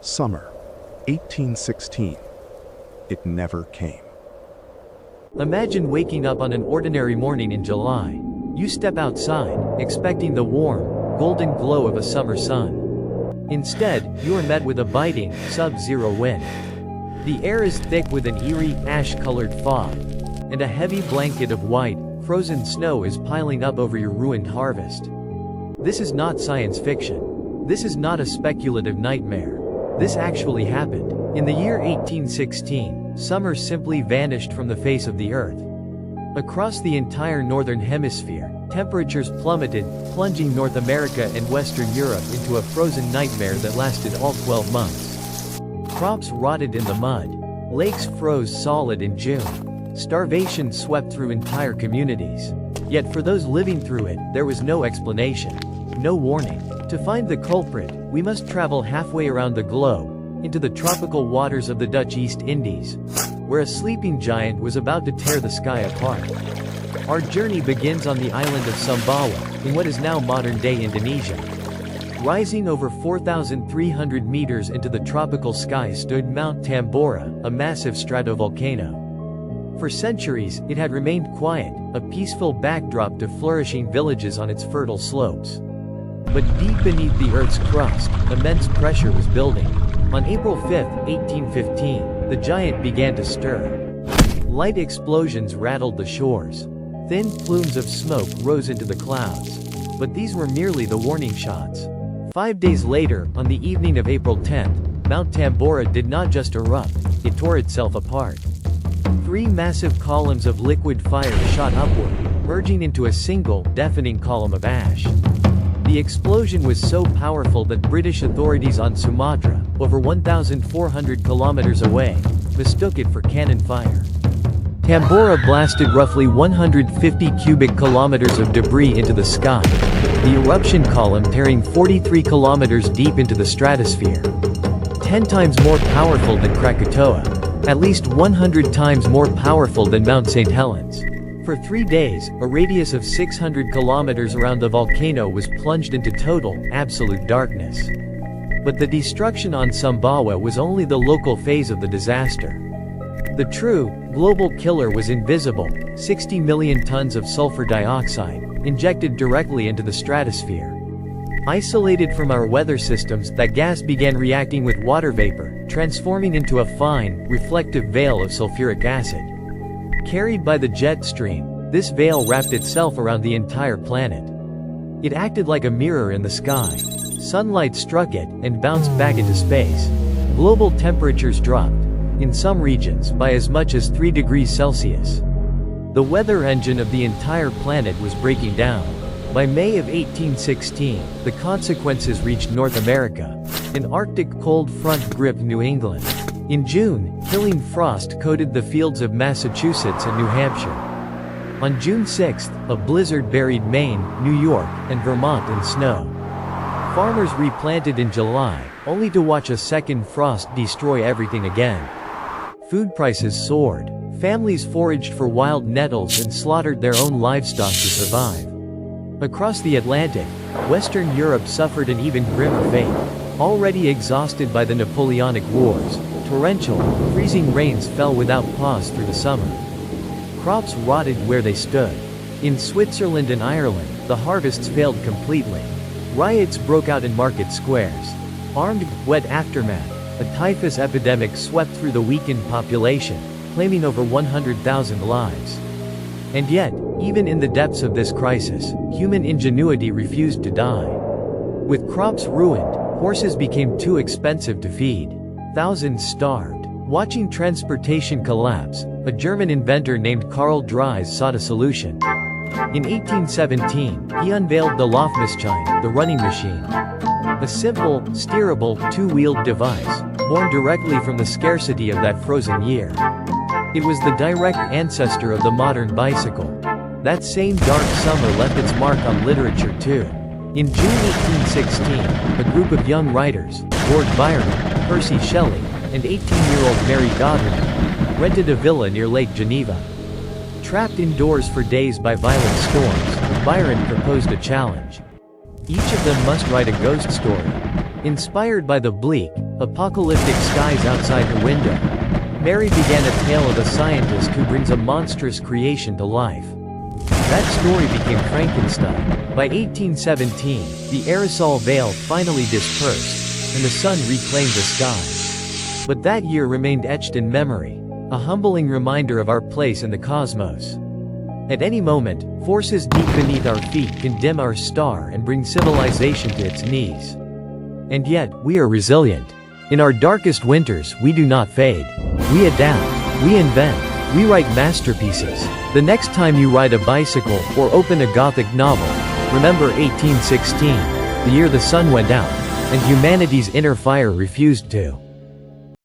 Summer, 1816. It never came. Imagine waking up on an ordinary morning in July. You step outside, expecting the warm, golden glow of a summer sun. Instead, you are met with a biting, sub-zero wind. The air is thick with an eerie, ash-colored fog, and a heavy blanket of white, frozen snow is piling up over your ruined harvest. This is not science fiction. This is not a speculative nightmare. This actually happened. In the year 1816, summer simply vanished from the face of the earth. Across the entire northern hemisphere, temperatures plummeted, plunging North America and Western Europe into a frozen nightmare that lasted all 12 months. Crops rotted in the mud. Lakes froze solid in June. Starvation swept through entire communities. Yet for those living through it, there was no explanation, no warning. To find the culprit, we must travel halfway around the globe, into the tropical waters of the Dutch East Indies, where a sleeping giant was about to tear the sky apart. Our journey begins on the island of Sumbawa, in what is now modern-day Indonesia. Rising over 4,300 meters into the tropical sky stood Mount Tambora, a massive stratovolcano. For centuries, it had remained quiet, a peaceful backdrop to flourishing villages on its fertile slopes. But deep beneath the Earth's crust, immense pressure was building. On April 5, 1815, the giant began to stir. Light explosions rattled the shores. Thin plumes of smoke rose into the clouds. But these were merely the warning shots. 5 days later, on the evening of April 10, Mount Tambora did not just erupt, it tore itself apart. 3 massive columns of liquid fire shot upward, merging into a single, deafening column of ash. The explosion was so powerful that British authorities on Sumatra, over 1,400 kilometers away, mistook it for cannon fire. Tambora blasted roughly 150 cubic kilometers of debris into the sky, the eruption column tearing 43 kilometers deep into the stratosphere. 10 times more powerful than Krakatoa, at least 100 times more powerful than Mount St. Helens. For 3 days, a radius of 600 kilometers around the volcano was plunged into total, absolute darkness. But the destruction on Sumbawa was only the local phase of the disaster. The true, global killer was invisible: 60 million tons of sulfur dioxide, injected directly into the stratosphere. Isolated from our weather systems, that gas began reacting with water vapor, transforming into a fine, reflective veil of sulfuric acid. Carried by the jet stream, this veil wrapped itself around the entire planet. It acted like a mirror in the sky. Sunlight struck it, and bounced back into space. Global temperatures dropped, in some regions, by as much as 3 degrees Celsius. The weather engine of the entire planet was breaking down. By May of 1816, the consequences reached North America. An Arctic cold front gripped New England. In June, killing frost coated the fields of Massachusetts and New Hampshire. On June 6, a blizzard buried Maine, New York, and Vermont in snow. Farmers replanted in July, only to watch a second frost destroy everything again. Food prices soared. Families foraged for wild nettles and slaughtered their own livestock to survive. Across the Atlantic, Western Europe suffered an even grimmer fate. Already exhausted by the Napoleonic Wars, torrential, freezing rains fell without pause through the summer. Crops rotted where they stood. In Switzerland and Ireland, the harvests failed completely. Riots broke out in market squares. Armed, wet aftermath. A typhus epidemic swept through the weakened population, claiming over 100,000 lives. And yet, even in the depths of this crisis, human ingenuity refused to die. With crops ruined, horses became too expensive to feed. Thousands starved. Watching transportation collapse, a German inventor named Karl Dries sought a solution. In 1817, he unveiled the Laufmaschine, the running machine. A simple, steerable, 2-wheeled device, born directly from the scarcity of that frozen year. It was the direct ancestor of the modern bicycle. That same dark summer left its mark on literature too. In June 1816, a group of young writers, Lord Byron, Percy Shelley, and 18-year-old Mary Godwin, rented a villa near Lake Geneva. Trapped indoors for days by violent storms, Byron proposed a challenge. Each of them must write a ghost story. Inspired by the bleak, Apocalyptic skies outside her window. Mary began a tale of a scientist who brings a monstrous creation to life. That story became Frankenstein. By 1817, the aerosol veil finally dispersed, and the sun reclaimed the sky. But that year remained etched in memory, a humbling reminder of our place in the cosmos. At any moment, forces deep beneath our feet can dim our star and bring civilization to its knees. And yet, we are resilient. In our darkest winters, we do not fade. We adapt, we invent, we write masterpieces. The next time you ride a bicycle or open a Gothic novel, remember 1816, the year the sun went out, and humanity's inner fire refused to.